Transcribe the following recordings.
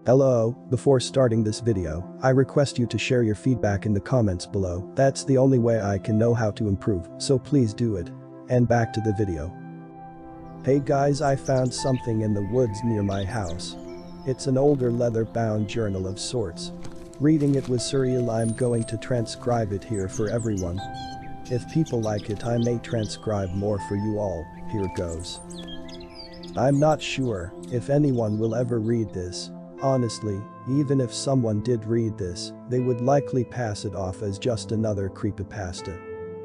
Hello, before starting this video, I request you to share your feedback in the comments below. That's the only way I can know how to improve, so please do it. And back to the video. Hey guys, I found something in the woods near my house. It's an older leather-bound journal of sorts. Reading it was surreal. I'm going to transcribe it here for everyone. If people like it, I may transcribe more for you all. Here goes. I'm not sure if anyone will ever read this. Honestly, even if someone did read this, they would likely pass it off as just another creepypasta.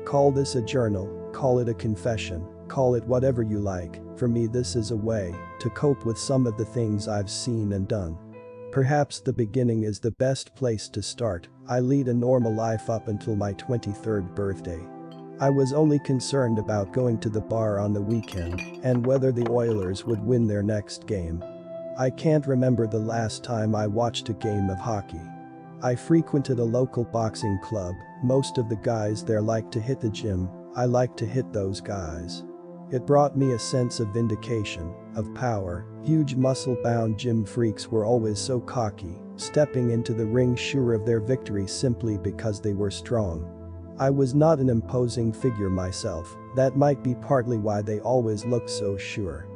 Call this a journal, call it a confession, call it whatever you like. For me, this is a way to cope with some of the things I've seen and done. Perhaps the beginning is the best place to start. I lead a normal life up until my 23rd birthday. I was only concerned about going to the bar on the weekend and whether the Oilers would win their next game. I can't remember the last time I watched a game of hockey. I frequented a local boxing club. Most of the guys there like to hit the gym. I like to hit those guys. It brought me a sense of vindication, of power. Huge muscle-bound gym freaks were always so cocky, stepping into the ring sure of their victory simply because they were strong. I was not an imposing figure myself. That might be partly why they always looked so sure.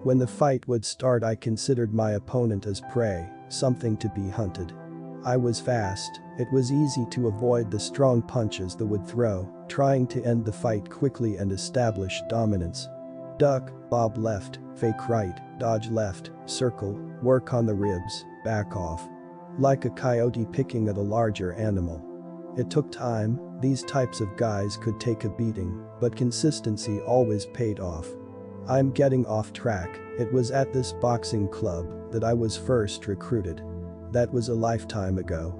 When the fight would start, I considered my opponent as prey, something to be hunted. I was fast. It was easy to avoid the strong punches they would throw, trying to end the fight quickly and establish dominance. Duck, bob left, fake right, dodge left, circle, work on the ribs, back off. Like a coyote picking at a larger animal. It took time. These types of guys could take a beating, but consistency always paid off. I'm getting off track. It was at this boxing club that I was first recruited. That was a lifetime ago.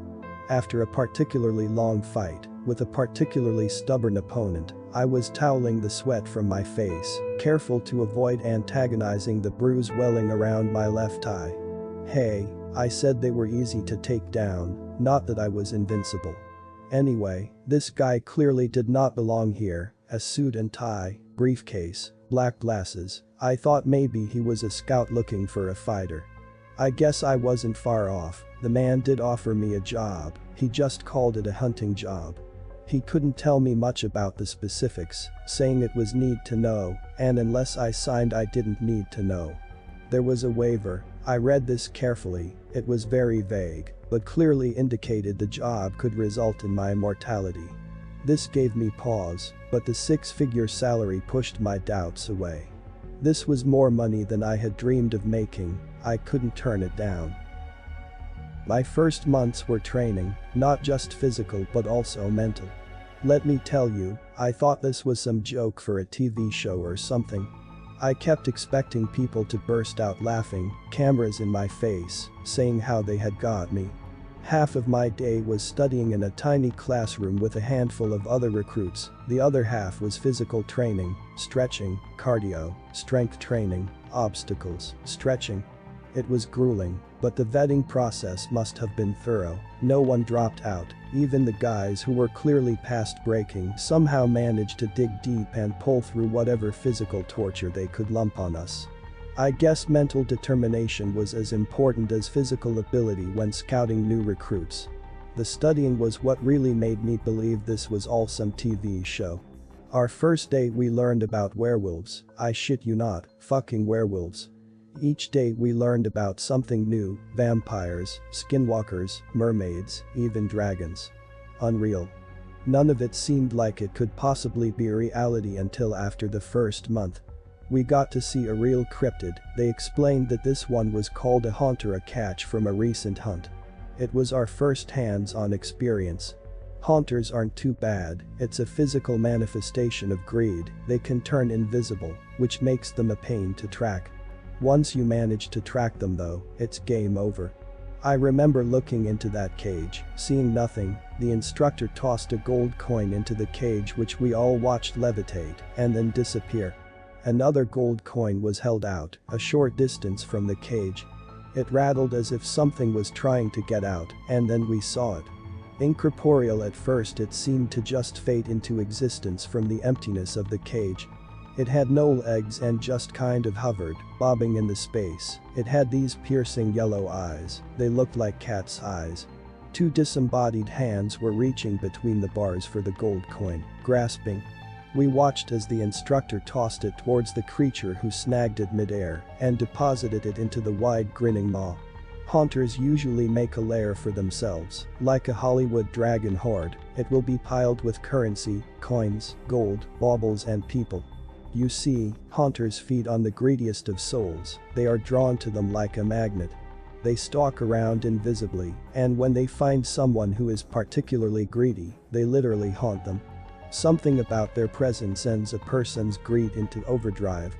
After a particularly long fight with a particularly stubborn opponent, I was toweling the sweat from my face, careful to avoid antagonizing the bruise welling around my left eye. Hey, I said they were easy to take down, not that I was invincible. Anyway, this guy clearly did not belong here. A suit and tie, briefcase, black glasses. I thought maybe he was a scout looking for a fighter. I guess I wasn't far off. The man did offer me a job. He just called it a hunting job. He couldn't tell me much about the specifics, saying it was need to know, and unless I signed I didn't need to know. There was a waiver. I read this carefully. It was very vague, but clearly indicated the job could result in my immortality. This gave me pause, but the six-figure salary pushed my doubts away. This was more money than I had dreamed of making. I couldn't turn it down. My first months were training, not just physical but also mental. Let me tell you, I thought this was some joke for a TV show or something. I kept expecting people to burst out laughing, cameras in my face, saying how they had got me. Half of my day was studying in a tiny classroom with a handful of other recruits. The other half was physical training, stretching, cardio, strength training, obstacles, stretching. It was grueling, but the vetting process must have been thorough. No one dropped out. Even the guys who were clearly past breaking somehow managed to dig deep and pull through whatever physical torture they could lump on us. I guess mental determination was as important as physical ability when scouting new recruits. The studying was what really made me believe this was all some TV show. Our first day we learned about werewolves. I shit you not, fucking werewolves. Each day we learned about something new, vampires, skinwalkers, mermaids, even dragons. Unreal. None of it seemed like it could possibly be reality until after the first month. We got to see a real cryptid. They explained that this one was called a haunter, a catch from a recent hunt. It was our first hands-on experience. Haunters aren't too bad. It's a physical manifestation of greed. They can turn invisible, which makes them a pain to track. Once you manage to track them though, it's game over. I remember looking into that cage, seeing nothing. The instructor tossed a gold coin into the cage which we all watched levitate and then disappear. Another gold coin was held out, a short distance from the cage. It rattled as if something was trying to get out, and then we saw it. Incorporeal at first, it seemed to just fade into existence from the emptiness of the cage. It had no legs and just kind of hovered, bobbing in the space. It had these piercing yellow eyes. They looked like cat's eyes. Two disembodied hands were reaching between the bars for the gold coin, grasping. We watched as the instructor tossed it towards the creature who snagged it midair and deposited it into the wide grinning maw. Haunters usually make a lair for themselves, like a Hollywood dragon hoard. It will be piled with currency, coins, gold, baubles and people. You see, haunters feed on the greediest of souls. They are drawn to them like a magnet. They stalk around invisibly, and when they find someone who is particularly greedy, they literally haunt them. Something about their presence sends a person's greed into overdrive.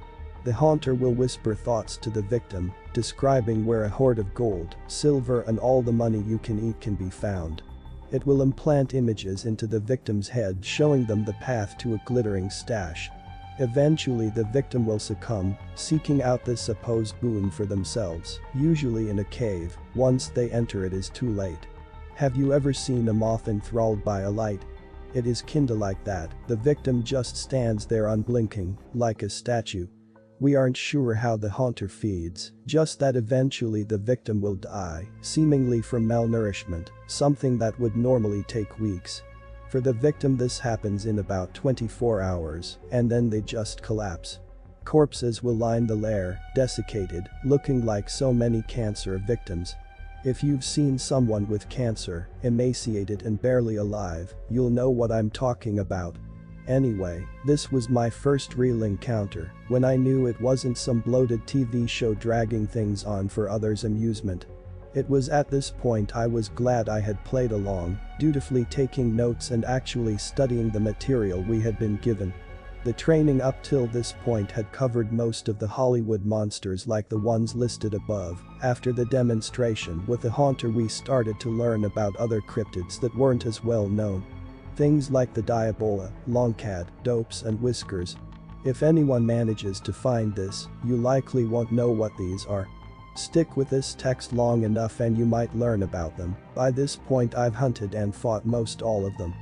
The haunter will whisper thoughts to the victim, describing where a hoard of gold, silver and all the money you can eat can be found. It will implant images into the victim's head, showing them the path to a glittering stash. Eventually the victim will succumb, seeking out this supposed boon for themselves, usually in a cave. Once they enter it is too late. Have you ever seen a moth enthralled by a light? It is kinda like that. The victim just stands there unblinking, like a statue. We aren't sure how the haunter feeds, just that eventually the victim will die, seemingly from malnourishment, something that would normally take weeks. For the victim this happens in about 24 hours, and then they just collapse. Corpses will line the lair, desiccated, looking like so many cancer victims. If you've seen someone with cancer, emaciated and barely alive, you'll know what I'm talking about. Anyway, this was my first real encounter, when I knew it wasn't some bloated TV show dragging things on for others' amusement. It was at this point I was glad I had played along, dutifully taking notes and actually studying the material we had been given. The training up till this point had covered most of the Hollywood monsters like the ones listed above. After the demonstration with the haunter we started to learn about other cryptids that weren't as well known. Things like the Diabola, Longcat, Dopes and Whiskers. If anyone manages to find this, you likely won't know what these are. Stick with this text long enough and you might learn about them. By this point I've hunted and fought most all of them.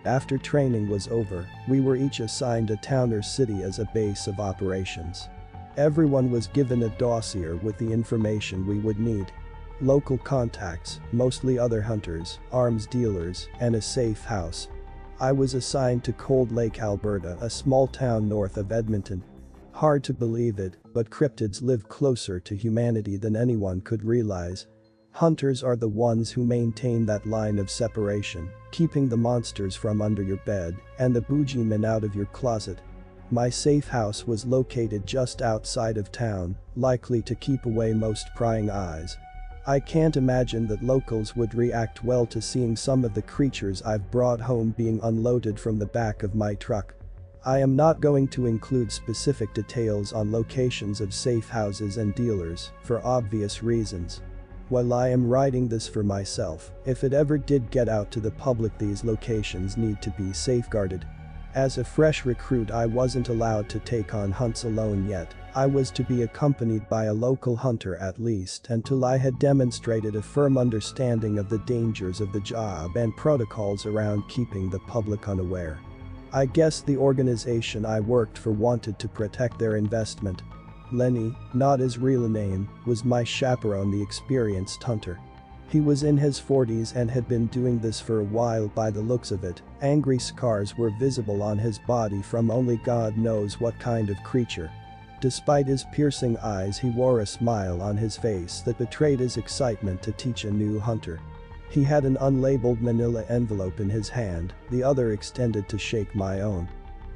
After training was over, we were each assigned a town or city as a base of operations. Everyone was given a dossier with the information we would need. Local contacts, mostly other hunters, arms dealers, and a safe house. I was assigned to Cold Lake, Alberta, a small town north of Edmonton. Hard to believe it, but cryptids live closer to humanity than anyone could realize. Hunters are the ones who maintain that line of separation, keeping the monsters from under your bed and the boogeymen out of your closet. My safe house was located just outside of town, likely to keep away most prying eyes. I can't imagine that locals would react well to seeing some of the creatures I've brought home being unloaded from the back of my truck. I am not going to include specific details on locations of safe houses and dealers, for obvious reasons. While I am writing this for myself, if it ever did get out to the public, these locations need to be safeguarded. As a fresh recruit I wasn't allowed to take on hunts alone yet. I was to be accompanied by a local hunter at least until I had demonstrated a firm understanding of the dangers of the job and protocols around keeping the public unaware. I guess the organization I worked for wanted to protect their investment. Lenny, not his real name, was my chaperone, the experienced hunter. He was in his 40s and had been doing this for a while by the looks of it. Angry scars were visible on his body from only God knows what kind of creature. Despite his piercing eyes, he wore a smile on his face that betrayed his excitement to teach a new hunter. He had an unlabeled manila envelope in his hand, the other extended to shake my own.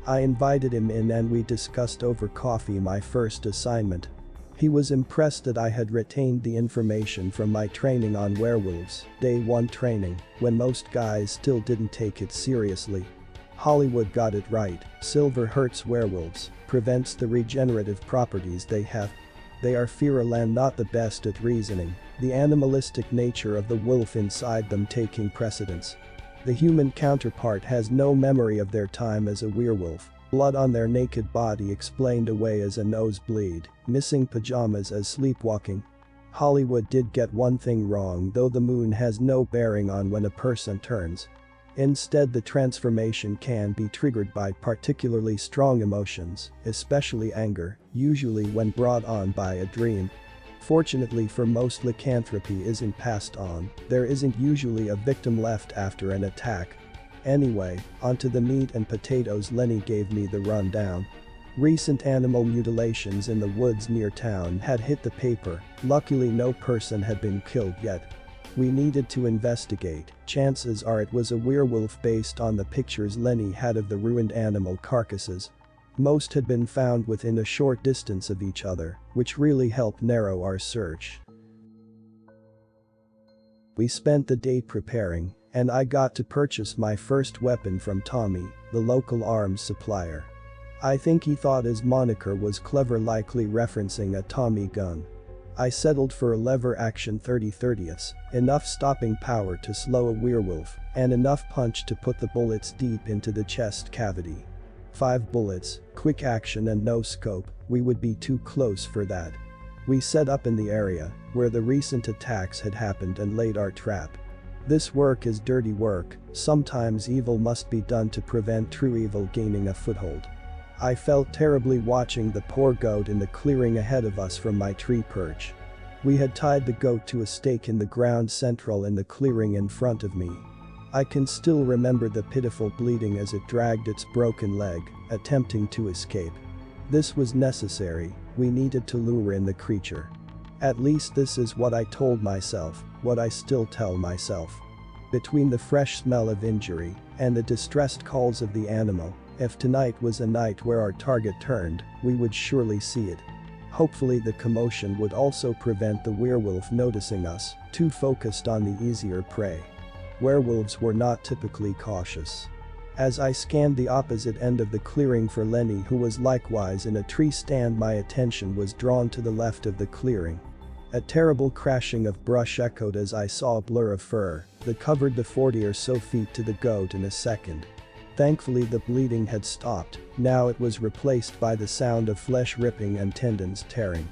I invited him in and we discussed over coffee my first assignment. He was impressed that I had retained the information from my training on werewolves, day 1 training, when most guys still didn't take it seriously. Hollywood got it right. Silver hurts werewolves, prevents the regenerative properties they have. They are feral and not the best at reasoning, the animalistic nature of the wolf inside them taking precedence. The human counterpart has no memory of their time as a werewolf. Blood on their naked body explained away as a nosebleed, missing pajamas as sleepwalking. Hollywood did get one thing wrong, though: the moon has no bearing on when a person turns. Instead, the transformation can be triggered by particularly strong emotions, especially anger, usually when brought on by a dream. Fortunately for most, lycanthropy isn't passed on, there isn't usually a victim left after an attack. Anyway, onto the meat and potatoes. Lenny gave me the rundown. Recent animal mutilations in the woods near town had hit the paper. Luckily no person had been killed yet. We needed to investigate. Chances are it was a werewolf based on the pictures Lenny had of the ruined animal carcasses. Most had been found within a short distance of each other, which really helped narrow our search. We spent the day preparing, and I got to purchase my first weapon from Tommy, the local arms supplier. I think he thought his moniker was clever, likely referencing a Tommy gun. I settled for a lever-action 30/30ths, enough stopping power to slow a werewolf, and enough punch to put the bullets deep into the chest cavity. 5 bullets, quick action and no scope, we would be too close for that. We set up in the area where the recent attacks had happened and laid our trap. This work is dirty work. Sometimes evil must be done to prevent true evil gaining a foothold. I felt terribly watching the poor goat in the clearing ahead of us from my tree perch. We had tied the goat to a stake in the ground central in the clearing in front of me. I can still remember the pitiful bleeding as it dragged its broken leg, attempting to escape. This was necessary, we needed to lure in the creature. At least this is what I told myself, what I still tell myself. Between the fresh smell of injury and the distressed calls of the animal, if tonight was a night where our target turned, we would surely see it. Hopefully the commotion would also prevent the werewolf noticing us, too focused on the easier prey. Werewolves were not typically cautious. As I scanned the opposite end of the clearing for Lenny, who was likewise in a tree stand, my attention was drawn to the left of the clearing. A terrible crashing of brush echoed as I saw a blur of fur that covered the 40 or so feet to the goat in a second. Thankfully the bleeding had stopped, now it was replaced by the sound of flesh ripping and tendons tearing.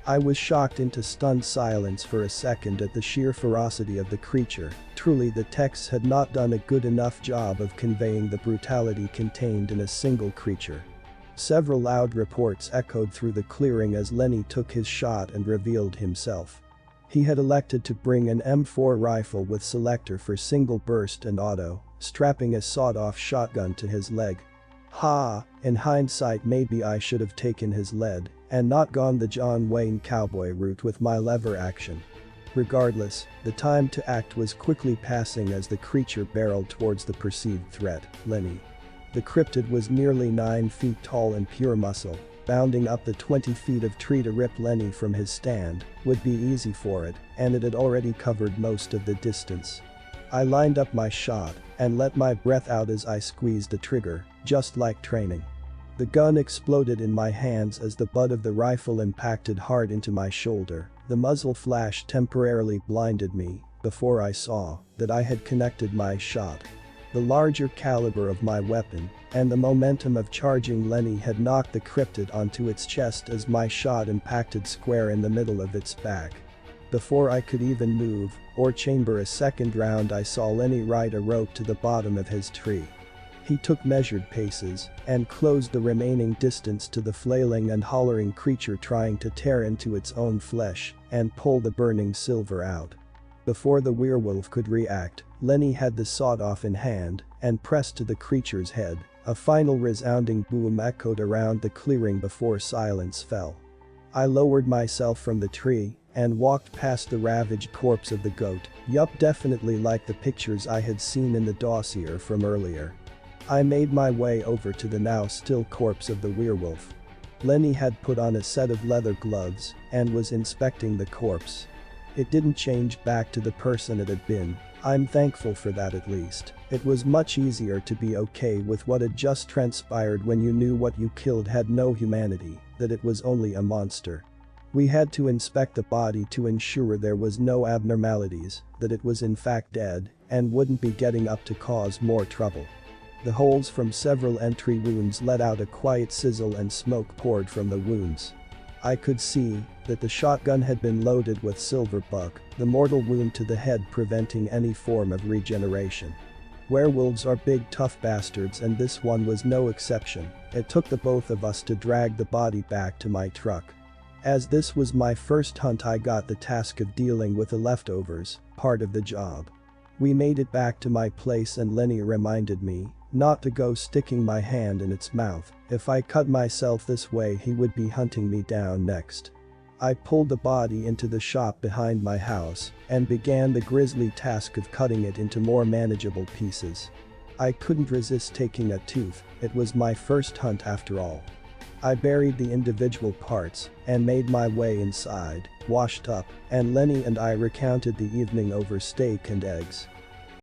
I was shocked into stunned silence for a second at the sheer ferocity of the creature. Truly the text had not done a good enough job of conveying the brutality contained in a single creature. Several loud reports echoed through the clearing as Lenny took his shot and revealed himself. He had elected to bring an M4 rifle with selector for single burst and auto, strapping a sawed-off shotgun to his leg. In hindsight maybe I should have taken his lead and not gone the John Wayne cowboy route with my lever action. Regardless, the time to act was quickly passing as the creature barreled towards the perceived threat, Lenny. The cryptid was nearly 9 feet tall and pure muscle. Bounding up the 20 feet of tree to rip Lenny from his stand would be easy for it, and it had already covered most of the distance. I lined up my shot and let my breath out as I squeezed the trigger, just like training. The gun exploded in my hands as the butt of the rifle impacted hard into my shoulder. The muzzle flash temporarily blinded me before I saw that I had connected my shot. The larger caliber of my weapon and the momentum of charging Lenny had knocked the cryptid onto its chest as my shot impacted square in the middle of its back. Before I could even move or chamber a second round, I saw Lenny ride a rope to the bottom of his tree. He took measured paces and closed the remaining distance to the flailing and hollering creature trying to tear into its own flesh and pull the burning silver out. Before the werewolf could react, Lenny had the sawed-off in hand and pressed to the creature's head. A final resounding boom echoed around the clearing before silence fell. I lowered myself from the tree and walked past the ravaged corpse of the goat. Yup, definitely like the pictures I had seen in the dossier from earlier. I made my way over to the now still corpse of the werewolf. Lenny had put on a set of leather gloves and was inspecting the corpse. It didn't change back to the person it had been. I'm thankful for that at least. It was much easier to be okay with what had just transpired when you knew what you killed had no humanity, that it was only a monster. We had to inspect the body to ensure there was no abnormalities, that it was in fact dead and wouldn't be getting up to cause more trouble. The holes from several entry wounds let out a quiet sizzle and smoke poured from the wounds. I could see that the shotgun had been loaded with silver buck, the mortal wound to the head preventing any form of regeneration. Werewolves are big tough bastards and this one was no exception. It took the both of us to drag the body back to my truck. As this was my first hunt, I got the task of dealing with the leftovers, part of the job. We made it back to my place and Lenny reminded me not to go sticking my hand in its mouth. If I cut myself this way he would be hunting me down next. I pulled the body into the shop behind my house and began the grisly task of cutting it into more manageable pieces. I couldn't resist taking a tooth, it was my first hunt after all. I buried the individual parts and made my way inside, washed up, and Lenny and I recounted the evening over steak and eggs.